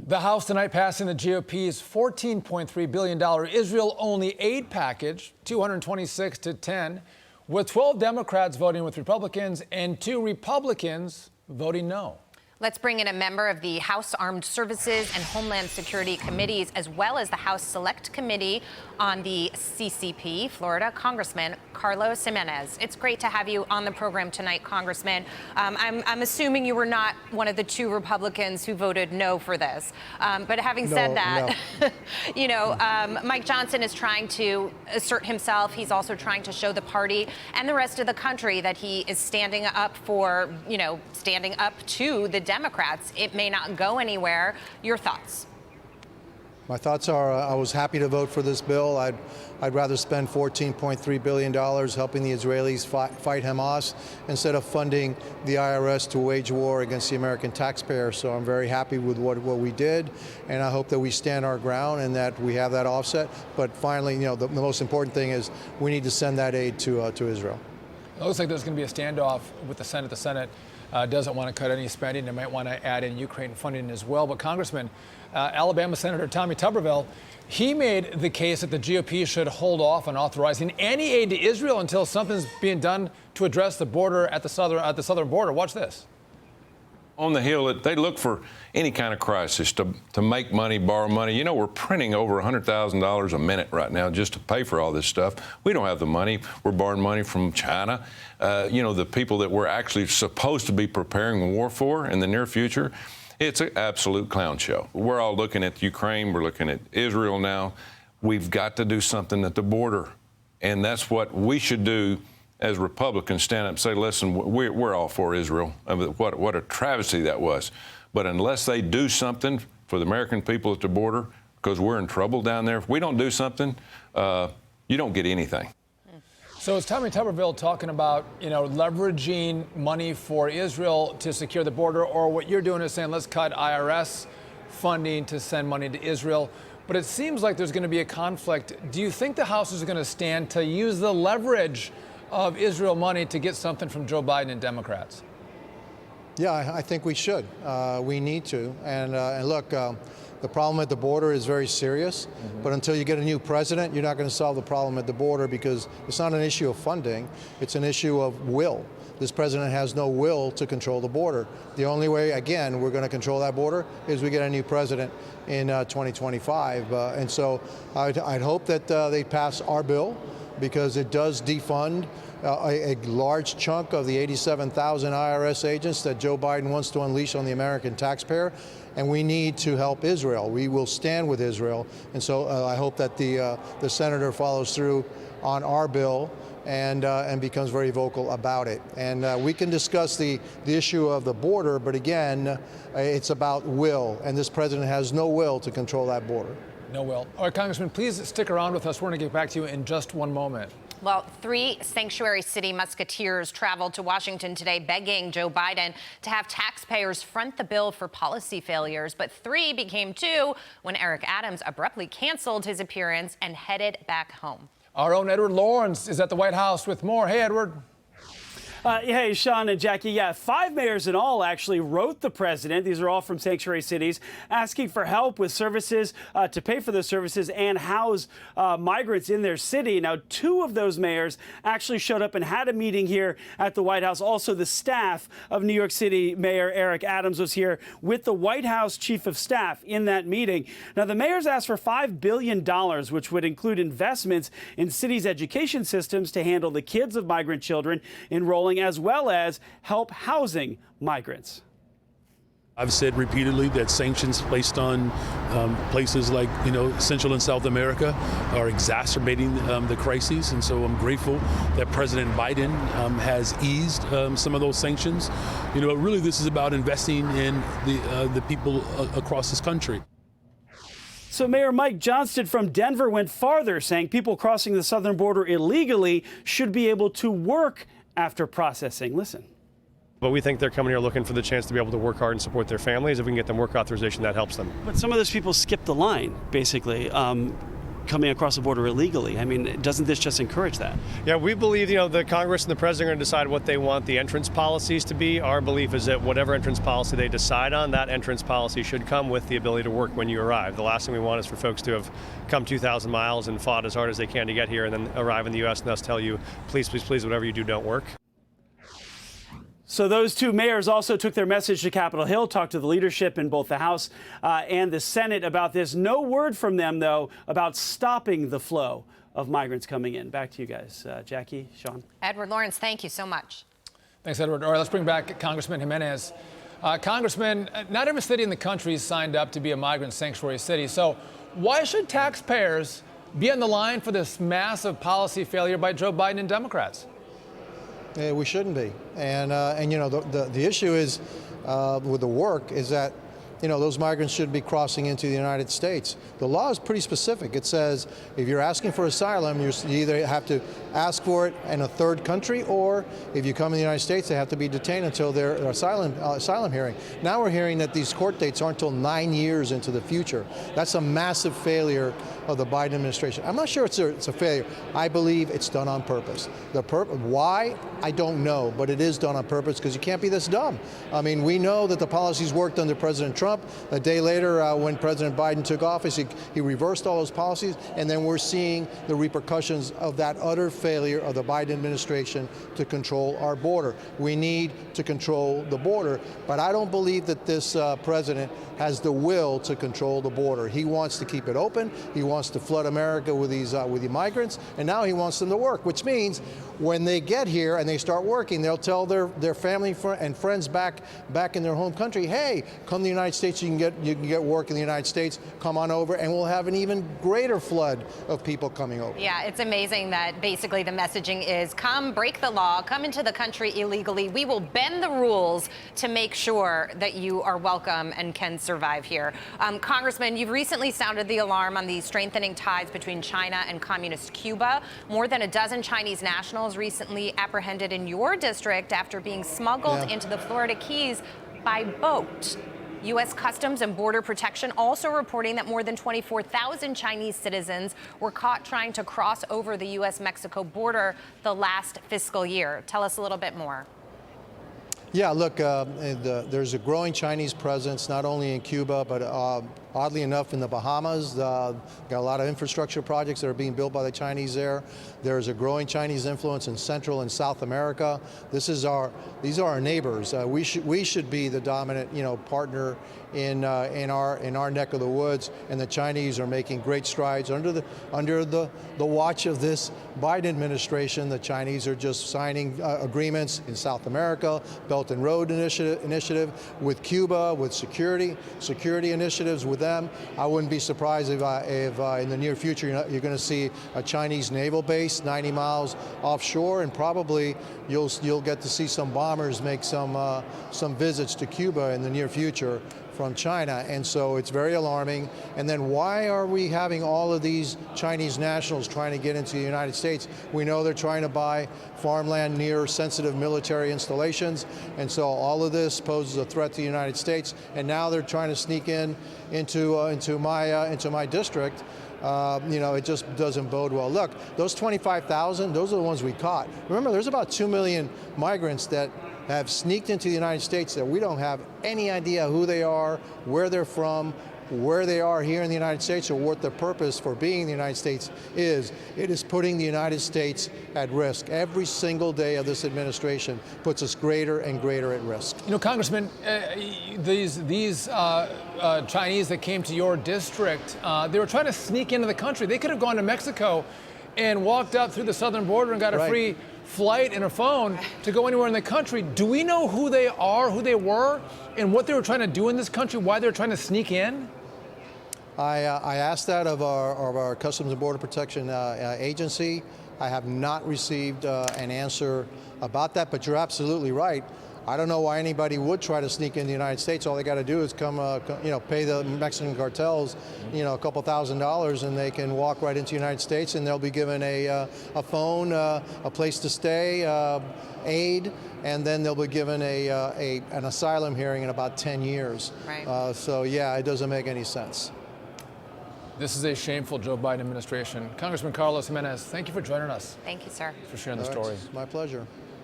The House tonight passing the GOP's $14.3 billion Israel-only aid package, 226 to 10, with 12 Democrats voting with Republicans and 2 Republicans voting no. Let's bring in a member of the House Armed Services and Homeland Security Committees, as well as the House Select Committee on the CCP, Florida, Congressman Carlos Gimenez. It's great to have you on the program tonight, Congressman. I'm assuming you were not one of the 2 Republicans who voted no for this. But having said that, no. Mike Johnson is trying to assert himself. He's also trying to show the party and the rest of the country that he is standing up for, standing up to the Democrats. It may not go anywhere. Your thoughts? My thoughts are I was happy to vote for this bill. I'd rather spend $14.3 billion helping the Israelis fight Hamas instead of funding the IRS to wage war against the American taxpayer. So I'm very happy with what we did, and I hope that we stand our ground and that we have that offset. But finally, the most important thing is we need to send that aid to Israel. It looks like there's going to be a standoff with the Senate. The Senate doesn't want to cut any spending. They might want to add in Ukraine funding as well. But Congressman, Alabama Senator Tommy Tuberville, he made the case that the GOP should hold off on authorizing any aid to Israel until something's being done to address the border at the southern border. Watch this. On the Hill, they look for any kind of crisis to make money, borrow money. We're printing over $100,000 a minute right now just to pay for all this stuff. We don't have the money. We're borrowing money from China. The people that we're actually supposed to be preparing war for in the near future. It's an absolute clown show. We're all looking at Ukraine. We're looking at Israel now. We've got to do something at the border. And that's what we should do as Republicans, stand up and say, listen, we're all for Israel. I mean, what a travesty that was. But unless they do something for the American people at the border, because we're in trouble down there, if we don't do something, you don't get anything. So is Tommy Tuberville talking about, leveraging money for Israel to secure the border, or what you're doing is saying, let's cut IRS funding to send money to Israel? But it seems like there's going to be a conflict. Do you think the House is going to stand to use the leverage of Israel money to get something from Joe Biden and Democrats? Yeah, I think we should. We need to. And look, the problem at the border is very serious. Mm-hmm. But until you get a new president, you're not going to solve the problem at the border, because it's not an issue of funding. It's an issue of will. This president has no will to control the border. The only way, again, we're going to control that border is we get a new president in 2025. And so I'd hope that they pass our bill, because it does defund a large chunk of the 87,000 IRS agents that Joe Biden wants to unleash on the American taxpayer. And we need to help Israel. We will stand with Israel. And so I hope that the senator follows through on our bill and becomes very vocal about it. And we can discuss the issue of the border, but again, it's about will. And this president has no will to control that border. No will. All right, Congressman, please stick around with us. We're going to get back to you in just one moment. Well, 3 sanctuary city musketeers traveled to Washington today begging Joe Biden to have taxpayers front the bill for policy failures. But 3 became 2 when Eric Adams abruptly canceled his appearance and headed back home. Our own Edward Lawrence is at the White House with more. Hey, Edward. Hey, Sean and Jackie. Yeah, 5 mayors in all actually wrote the president. These are all from sanctuary cities, asking for help with services to pay for those services and house migrants in their city. Now, 2 of those mayors actually showed up and had a meeting here at the White House. Also, the staff of New York City Mayor Eric Adams was here with the White House chief of staff in that meeting. Now, the mayors asked for $5 billion, which would include investments in cities' education systems to handle the kids of migrant children enrolling, as well as help housing migrants. I've said repeatedly that sanctions placed on places like, Central and South America are exacerbating the crises. And so I'm grateful that President Biden has eased some of those sanctions. Really, this is about investing in the people across this country. So Mayor Mike Johnston from Denver went farther, saying people crossing the southern border illegally should be able to work after processing. Listen. But we think they're coming here looking for the chance to be able to work hard and support their families. If we can get them work authorization, that helps them. But some of those people skip the line, basically. coming across the border illegally. I mean, doesn't this just encourage that? Yeah, we believe, the Congress and the president are going to decide what they want the entrance policies to be. Our belief is that whatever entrance policy they decide on, that entrance policy should come with the ability to work when you arrive. The last thing we want is for folks to have come 2,000 miles and fought as hard as they can to get here and then arrive in the U.S. and us tell you, please, please, please, whatever you do, don't work. So those two mayors also took their message to Capitol Hill, talked to the leadership in both the House and the Senate about this. No word from them, though, about stopping the flow of migrants coming in. Back to you guys. Jackie, Sean. Edward Lawrence, thank you so much. Thanks, Edward. All right, let's bring back Congressman Gimenez. Congressman, not every city in the country signed up to be a migrant sanctuary city. So why should taxpayers be on the line for this massive policy failure by Joe Biden and Democrats? Yeah, we shouldn't be. And the issue is with the work is that, those migrants should be crossing into the United States. The law is pretty specific. It says if you're asking for asylum, you either have to ask for it in a third country, or if you come in the United States, they have to be detained until their asylum hearing. Now we're hearing that these court dates aren't until 9 years into the future. That's a massive failure of the Biden administration. I'm not sure it's a failure. I believe it's done on purpose. Why? I don't know, but it is done on purpose because you can't be this dumb. I mean, we know that the policies worked under President Trump. A day later, when President Biden took office, he reversed all those policies, and then we're seeing the repercussions of that utter failure of the Biden administration to control our border. We need to control the border, but I don't believe that this president has the will to control the border. He wants to keep it open. He wants to flood America with the migrants, and now he wants them to work, which means when they get here and they start working, they'll tell their family and friends back in their home country, hey, come to the United States, you can get work in the United States, come on over, and we'll have an even greater flood of people coming over. Yeah, it's amazing that basically the messaging is come break the law, come into the country illegally. We will bend the rules to make sure that you are welcome and can survive here. Congressman, you've recently sounded the alarm on the strengthening ties between China and communist Cuba. More than a dozen Chinese nationals recently apprehended in your district after being smuggled into the Florida Keys by boat. U.S. Customs and Border Protection also reporting that more than 24,000 Chinese citizens were caught trying to cross over the U.S.-Mexico border the last fiscal year. Tell us a little bit more. Yeah, look, there's a growing Chinese presence, not only in Cuba, but oddly enough in the Bahamas. Got a lot of infrastructure projects that are being built by the Chinese there. There's a growing Chinese influence in Central and South America. These are our neighbors. We should be the dominant, partner in our neck of the woods, and the Chinese are making great strides under the watch of this Biden administration. The Chinese are just signing agreements in South America, Belt and Road initiative with Cuba, with security initiatives with them. I wouldn't be surprised if in the near future you're going to see a Chinese naval base 90 miles offshore, and probably you'll get to see some bombers make some visits to Cuba in the near future from China, and so it's very alarming. And then why are we having all of these Chinese nationals trying to get into the United States? We know they're trying to buy farmland near sensitive military installations, and so all of this poses a threat to the United States. And now they're trying to sneak into my district. It just doesn't bode well. Look, those 25,000, those are the ones we caught. Remember, there's about 2 million migrants that have sneaked into the United States that we don't have any idea who they are, where they're from, where they are here in the United States, or what their purpose for being in the United States is. It is putting the United States at risk. Every single day of this administration puts us greater and greater at risk. Congressman, these Chinese that came to your district, they were trying to sneak into the country. They could have gone to Mexico and walked up through the southern border and got a free flight and a phone to go anywhere in the country. Do we know who they are, who they were, and what they were trying to do in this country, why they were trying to sneak in? I asked that of our Customs and Border Protection agency. I have not received an answer about that, but you're absolutely right. I don't know why anybody would try to sneak in the United States. All they got to do is come, pay the Mexican cartels, a couple $1,000s, and they can walk right into the United States, and they'll be given a phone, a place to stay, aid, and then they'll be given an asylum hearing in about 10 years. Right. So yeah, it doesn't make any sense. This is a shameful Joe Biden administration. Congressman Carlos Gimenez, thank you for joining us, Thank you, sir. for sharing the All right, story. it's my pleasure.